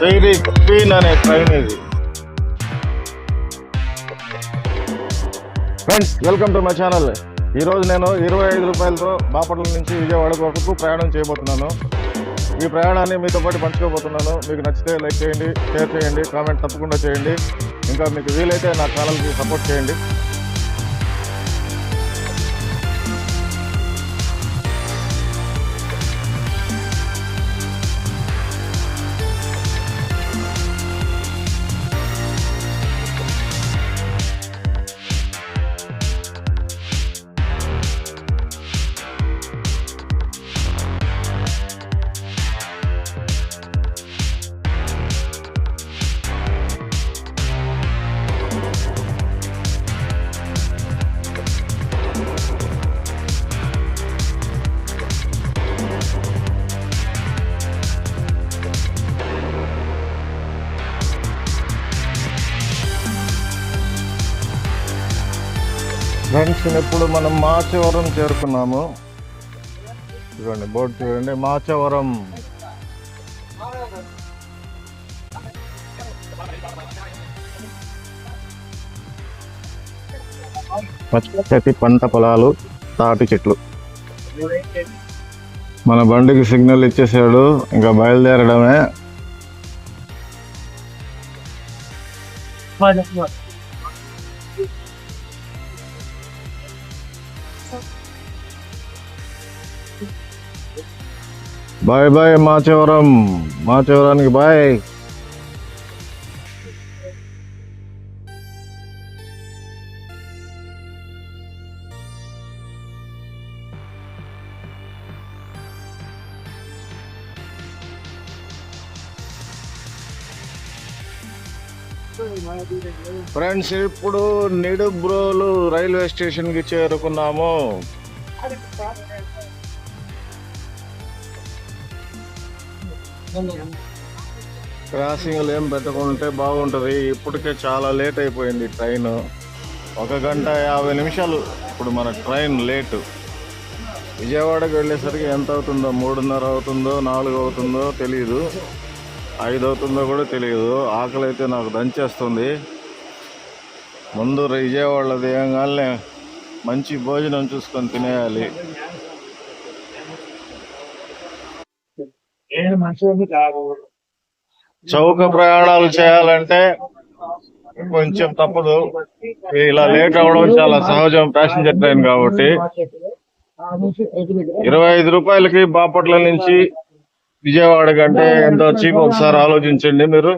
Dairy queen అనే train ఇది. Friends, welcome to my channel. ఈరోజు నేను 25 రూపాయలతో బాపట్ల నుంచి విజయవాడ వరకు ప్రయాణం చేయబోతున్నాను. ఈ ప్రయాణాన్ని మీతో పాటు పంచుకోబోతున్నాను. మీకు నచ్చితే లైక్ చేయండి, షేర్ చేయండి, కామెంట్ తప్పకుండా చేయండి. ఇంకా మీకు వీలైతే నా ఛానల్కి సపోర్ట్ చేయండి. ఫ్రెండ్స్, ఇప్పుడు మనం మాచవరం చేరుకున్నాము. చూడండి, బోర్డు చూడండి, మాచవరం. పచ్చటి పంట పొలాలు, తాటి చెట్లు. మన బండికి సిగ్నల్ ఇచ్చేసాడు, ఇంకా బయలుదేరడమే. బాయ్ బాయ్ మాచవరం, మాచవరానికి బాయ్. ఫ్రెండ్స్, ఇప్పుడు నిడుబ్రోలు రైల్వే స్టేషన్కి చేరుకున్నాము. క్రాసింగ్లు ఏం పెట్టకుంటే బాగుంటుంది. ఇప్పటికే చాలా లేట్ అయిపోయింది ట్రైన్. 1 గంట 50 నిమిషాలు ఇప్పుడు మన ట్రైన్ లేటు. విజయవాడకి వెళ్ళేసరికి ఎంత అవుతుందో, 3:30 అవుతుందో, 4 అవుతుందో తెలియదు, 5 అవుతుందో కూడా తెలియదు. ఆకలి అయితే నాకు దంచేస్తుంది. ముందు విజయవాడలో దిగంగానే మంచి భోజనం చూసుకొని తినేయాలి. చౌక ప్రయాణాలు చేయాలంటే కొంచెం తప్పదు. ఇలా లేట్ అవడం చాలా సహజం, ప్యాసింజర్ ట్రైన్ కాబట్టి. 25 రూపాయలకి బాపట్ల నుంచి విజయవాడ కంటే ఎంత చీప్ ఒకసారి ఆలోచించండి మీరు.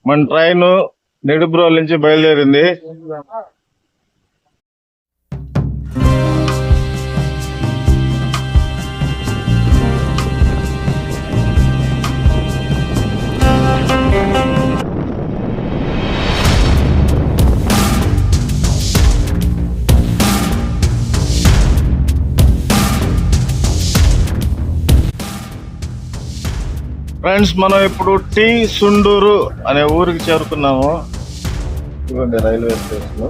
మన ట్రైన్ నిడుబ్రోల్ నుంచి బయలుదేరింది. ఫ్రెండ్స్, మనం ఇప్పుడు టీ సుండూరు అనే ఊరికి చేరుకున్నాము. ఇవ్వండి రైల్వే స్టేషన్.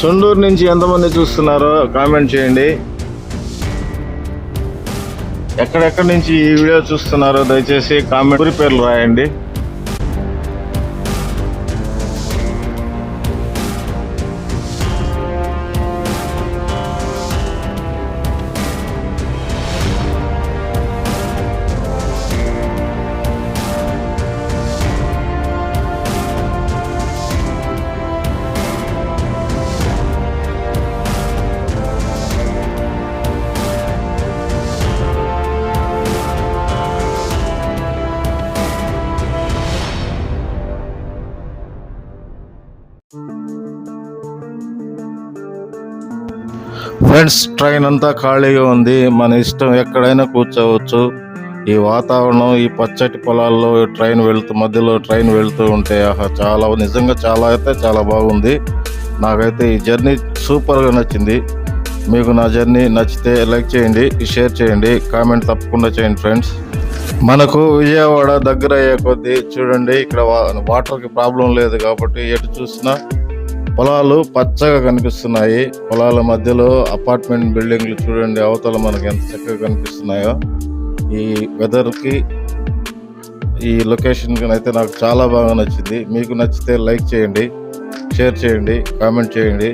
సుండూరు నుంచి ఎంతమంది చూస్తున్నారో కామెంట్ చేయండి. ఎక్కడెక్కడి నుంచి ఈ వీడియో చూస్తున్నారో దయచేసి కామెంట్ ఊరి పేర్లు రాయండి. ఫ్రెండ్స్, ట్రైన్ అంతా ఖాళీగా ఉంది. మన ఇష్టం ఎక్కడైనా కూర్చోవచ్చు. ఈ వాతావరణం, ఈ పచ్చటి పొలాల్లో మధ్యలో ట్రైన్ వెళ్తూ ఉంటే నిజంగా చాలా బాగుంది. నాకైతే ఈ జర్నీ సూపర్గా నచ్చింది. మీకు నా జర్నీ నచ్చితే లైక్ చేయండి, షేర్ చేయండి, కామెంట్ తప్పకుండా చేయండి ఫ్రెండ్స్. మనకు విజయవాడ దగ్గర అయ్యే కొద్దీ చూడండి, ఇక్కడ వాటర్కి ప్రాబ్లం లేదు కాబట్టి ఎటు చూసినా పొలాలు పచ్చగా కనిపిస్తున్నాయి. పొలాల మధ్యలో అపార్ట్మెంట్ బిల్డింగ్లు చూడండి, అవతల మనకి ఎంత చక్కగా కనిపిస్తున్నాయో. ఈ వెదర్కి, ఈ లొకేషన్ అయితే నాకు చాలా బాగా నచ్చింది. మీకు నచ్చితే లైక్ చేయండి, షేర్ చేయండి, కామెంట్ చేయండి,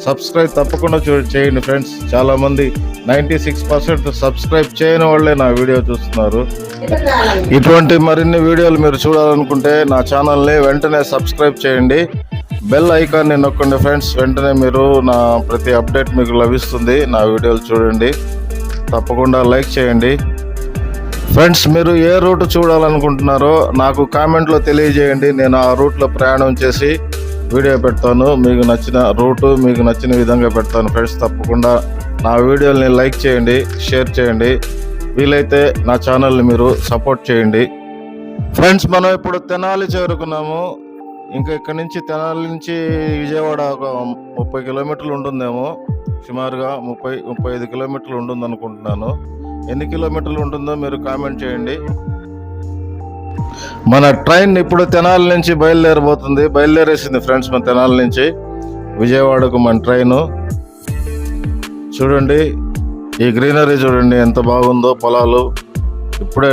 సబ్స్క్రైబ్ తప్పకుండా చేయండి ఫ్రెండ్స్. చాలామంది 96% సబ్స్క్రైబ్ చేయని వాళ్ళే నా వీడియో చూస్తున్నారు. ఇటువంటి మరిన్ని వీడియోలు మీరు చూడాలనుకుంటే నా ఛానల్ని వెంటనే సబ్స్క్రైబ్ చేయండి, బెల్ ఐకాన్ని నొక్కండి ఫ్రెండ్స్. వెంటనే మీరు నా ప్రతి అప్డేట్ మీకు లభిస్తుంది. నా వీడియోలు చూడండి, తప్పకుండా లైక్ చేయండి ఫ్రెండ్స్. మీరు ఏ రూట్ చూడాలనుకుంటున్నారో నాకు కామెంట్లో తెలియజేయండి. నేను ఆ రూట్లో ప్రయాణం చేసి వీడియో పెడతాను. మీకు నచ్చిన రూటు మీకు నచ్చిన విధంగా పెడతాను ఫ్రెండ్స్. తప్పకుండా నా వీడియోని లైక్ చేయండి, షేర్ చేయండి, వీలైతే నా ఛానల్ని మీరు సపోర్ట్ చేయండి ఫ్రెండ్స్. మనం ఇప్పుడు తెనాలి చేరుకున్నాము. ఇంకా ఇక్కడ నుంచి తెనాలి నుంచి విజయవాడ ఒక 30 కిలోమీటర్లు ఉంటుందేమో, సుమారుగా 30-35 కిలోమీటర్లు ఉంటుంది అనుకుంటున్నాను. ఎన్ని కిలోమీటర్లు ఉంటుందో మీరు కామెంట్ చేయండి. మన ట్రైన్ ఇప్పుడు తెనాలి నుంచి బయలుదేరేసింది ఫ్రెండ్స్. మన తెనాలి నుంచి విజయవాడకు మన ట్రైను. చూడండి, ఈ గ్రీనరీ చూడండి ఎంత బాగుందో. పొలాలు ఇప్పుడే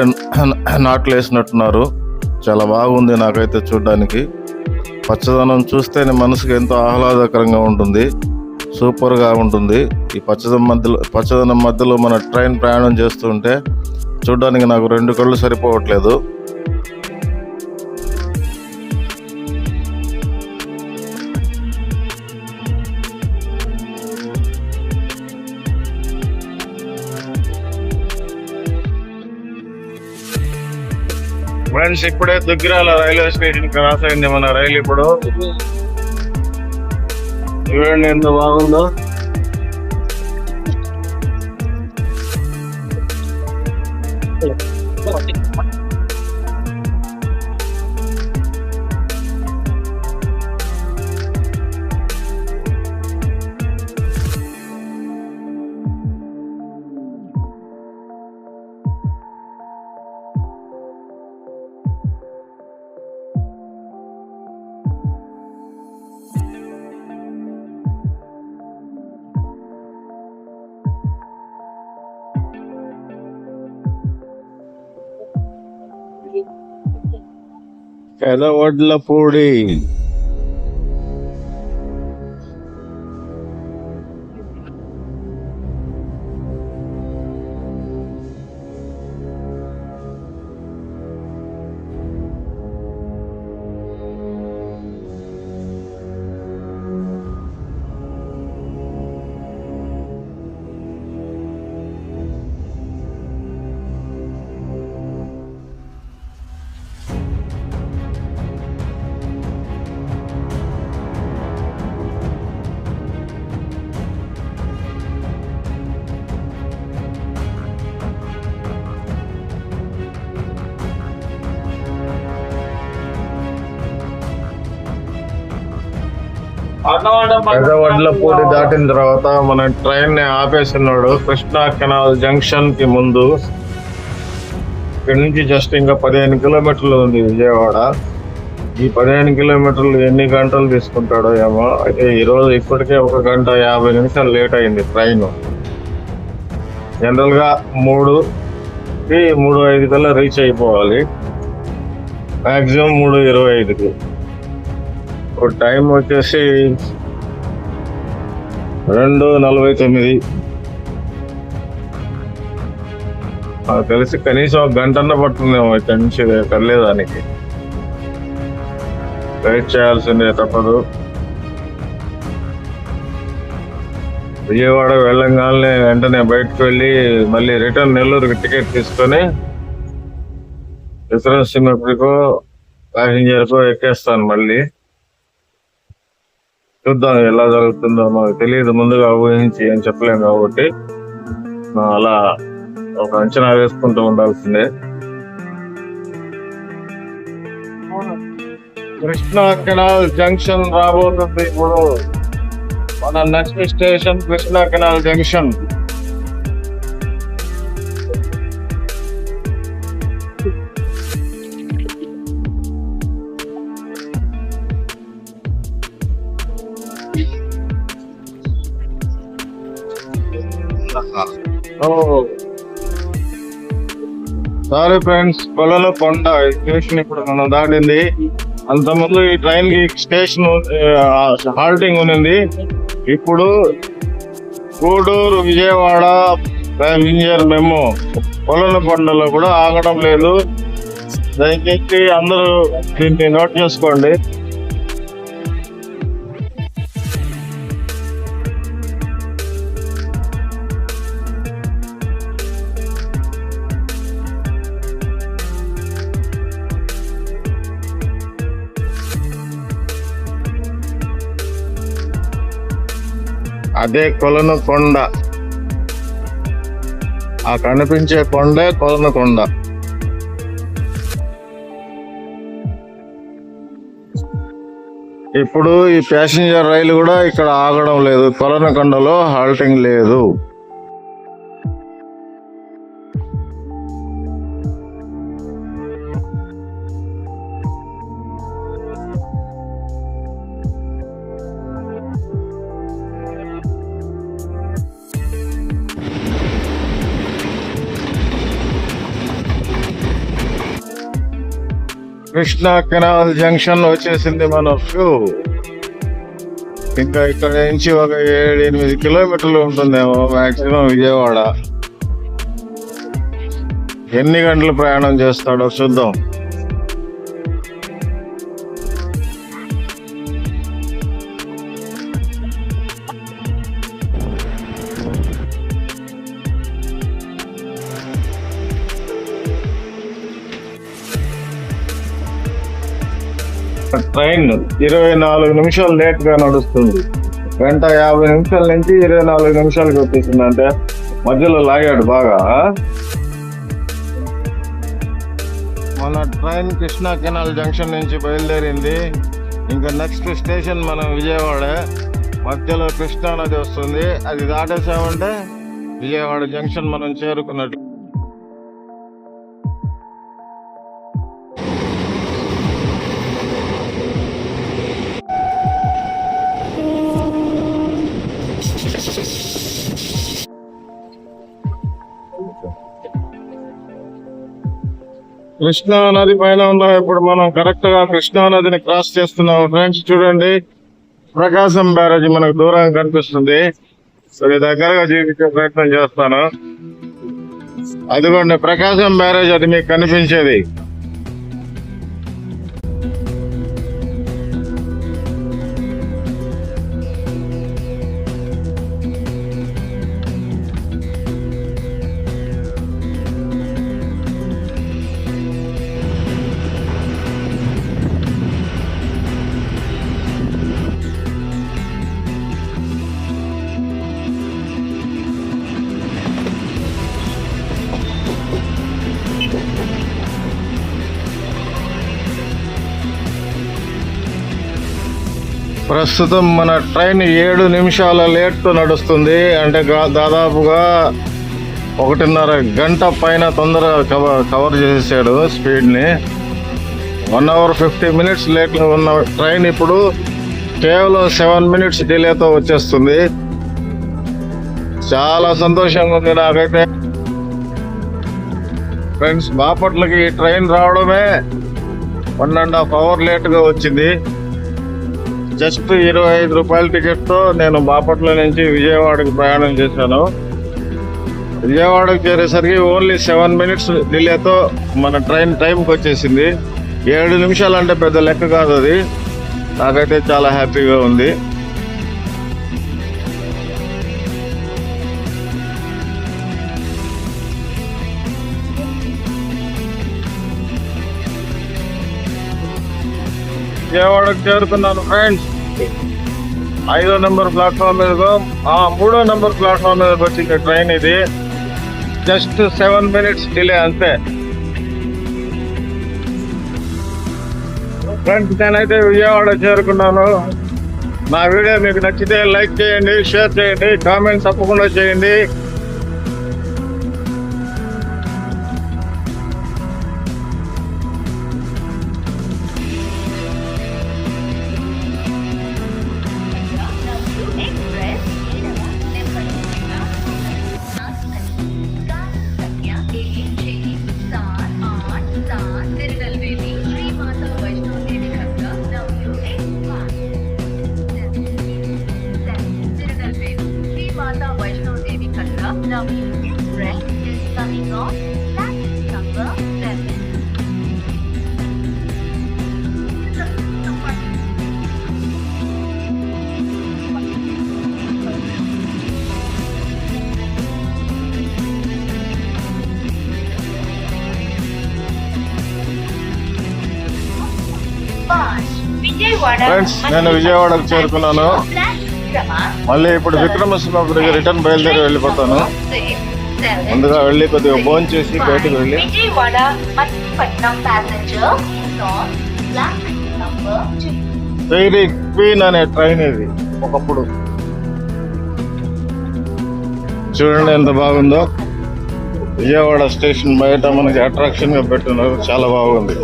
నాట్లు వేసినట్టున్నారు. చాలా బాగుంది నాకైతే చూడడానికి. పచ్చదనం చూస్తేనే మనసుకు ఎంతో ఆహ్లాదకరంగా ఉంటుంది, సూపర్గా ఉంటుంది. ఈ పచ్చదనం మధ్యలో మన ట్రైన్ ప్రయాణం చేస్తుంటే చూడడానికి నాకు 2 కళ్ళు సరిపోవట్లేదు. ఫ్రెండ్స్, ఇప్పుడే దుగ్గిరాల రైల్వే స్టేషన్ క్రాస్ అయింది మన రైలు. ఇప్పుడు చూడండి ఎంత బాగుందో. పెదవడ్లపూడి. పెదవడ్లపూడి దాటిన తర్వాత మన ట్రైన్ ని ఆపేస్తున్నాడు కృష్ణా కెనాల్ జంక్షన్ కి ముందు. ఇక్కడ నుంచి జస్ట్ ఇంకా 15 కిలోమీటర్లు ఉంది విజయవాడ. ఈ 15 కిలోమీటర్లు ఎన్ని గంటలు తీసుకుంటాడో ఏమో. అయితే ఈరోజు ఇప్పటికే 1 గంట 50 నిమిషాలు లేట్ అయింది ట్రైన్. జనరల్ గా 3:05 కల్లా రీచ్ అయిపోవాలి, మాక్సిమం 3:25కి. ఇప్పుడు టైం వచ్చేసి 2:49. నాకు తెలిసి కనీసం 1 గంటన్న పడుతుందేమో ఇక్కడి నుంచి వెళ్ళేదానికి. వెయిట్ చేయాల్సిందే, తప్పదు. విజయవాడ వెళ్ళంగానే వెంటనే బయటకు వెళ్ళి మళ్ళీ రిటర్న్ నెల్లూరుకి టికెట్ తీసుకొని విక్రమసింహపురికో ప్యాసింజర్కో ఎక్కేస్తాను మళ్ళీ. చూద్దాం ఎలా జరుగుతుందో, మాకు తెలియదు, ముందుగా ఊహించి ఏం చెప్పలేము కాబట్టి అలా ఒక అంచనా వేసుకుంటూ ఉండాల్సిందే. కృష్ణా కెనాల్ జంక్షన్ రాబోతుంది ఇప్పుడు. మన next station Krishna canal junction. Sorry friends, Kolanukonda station ఇప్పుడు మనం దాటింది. అంతకుముందు ఈ ట్రైన్ కి స్టేషన్ హాల్టింగ్ ఉంది. ఇప్పుడు గూడూరు విజయవాడ ప్యాసింజర్ మెమో కొలనుకొండలో కూడా ఆగడం లేదు. దయచేసి అందరూ దీన్ని నోట్ చేసుకోండి. అదే కొలనుకొండ, ఆ కనిపించే కొండే కొలనుకొండ. ఇప్పుడు ఈ ప్యాసింజర్ రైలు కూడా ఇక్కడ ఆగడం లేదు. కొలనుకొండలో హాల్టింగ్ లేదు. కృష్ణా కెనాల్ జంక్షన్ వచ్చేసింది మనకు. ఇంకా ఇక్కడ నుంచి ఒక 7-8 కిలోమీటర్లు ఉంటుందేమో మాక్సిమం విజయవాడ. ఎన్ని గంటలు ప్రయాణం చేస్తాడో చూద్దాం. ట్రైన్ 24 నిమిషాలు లేట్ గా నడుస్తుంది. 1:50 నిమిషాల నుంచి 24 నిమిషాలకి వచ్చేసింది. అంటే మధ్యలో లాగాడు బాగా. మన ట్రైన్ కృష్ణా కెనాల్ జంక్షన్ నుంచి బయలుదేరింది. ఇంకా నెక్స్ట్ స్టేషన్ మనం విజయవాడ. మధ్యలో కృష్ణా నది వస్తుంది. అది దాటేసామంటే విజయవాడ జంక్షన్ మనం చేరుకున్నట్టు. కృష్ణా నది పైన ఉన్నాం. ఇప్పుడు మనం కరెక్ట్ గా కృష్ణా నదిని క్రాస్ చేస్తున్నాం. ఫ్రెండ్స్ చూడండి, ప్రకాశం బ్యారేజ్ మనకు దూరంగా కనిపిస్తుంది. అది దగ్గరగా చూపించే ప్రయత్నం చేస్తాను. అదిగోండి ప్రకాశం బ్యారేజ్, అది మీకు కనిపించేది. ప్రస్తుతం మన ట్రైన్ 7 నిమిషాల లేట్తో నడుస్తుంది. అంటే దాదాపుగా 1.5 గంట పైన తొందరగా కవర్ చేసాడు స్పీడ్ని. 1 అవర్ 50 మినిట్స్ లేట్లో ఉన్న ట్రైన్ ఇప్పుడు కేవలం 7 మినిట్స్ డిలేతో వచ్చేస్తుంది. చాలా సంతోషంగా ఉంది నాకైతే. ఫ్రెండ్స్, బాపట్లకి ట్రైన్ రావడమే 1.5 అవర్ లేట్గా వచ్చింది. జస్ట్ 25 రూపాయల టికెట్తో నేను బాపట్ల నుంచి విజయవాడకి ప్రయాణం చేశాను. విజయవాడకి చేరేసరికి ఓన్లీ 7 మినిట్స్ డిలేతో మన ట్రైన్ టైంకి వచ్చేసింది. 7 నిమిషాలు అంటే పెద్ద లెక్క కాదు అది. నాకైతే చాలా హ్యాపీగా ఉంది. విజయవాడకు చేరుకున్నాను ఫ్రెండ్స్. 5వ నెంబర్ ప్లాట్ఫామ్ మీద, 3వ నెంబర్ ప్లాట్ఫామ్ మీదకి వచ్చింది ట్రైన్. ఇది జస్ట్ 7 మినిట్స్ డిలే అంతే. ఫ్రెండ్స్, నేనైతే విజయవాడ చేరుకున్నాను. నా వీడియో మీకు నచ్చితే లైక్ చేయండి, షేర్ చేయండి, కామెంట్ తప్పకుండా చేయండి. ఫ్రెండ్స్, నేను విజయవాడకు చేరుకున్నాను. మళ్ళీ ఇప్పుడు విక్రమసింహపురికి రిటర్న్ బయలుదేరి వెళ్ళిపోతాను. ముందుగా వెళ్ళి కొద్దిగా భోజనం చేసి బయటకు వెళ్ళి Vijayawada Machilipatnam passenger number 2. Dairy queen అనే ట్రైన్ ఇది ఒకప్పుడు. చూడండి ఎంత బాగుందో. విజయవాడ స్టేషన్ బయట మనకి అట్రాక్షన్ గా పెట్టున్నారు, చాలా బాగుంది.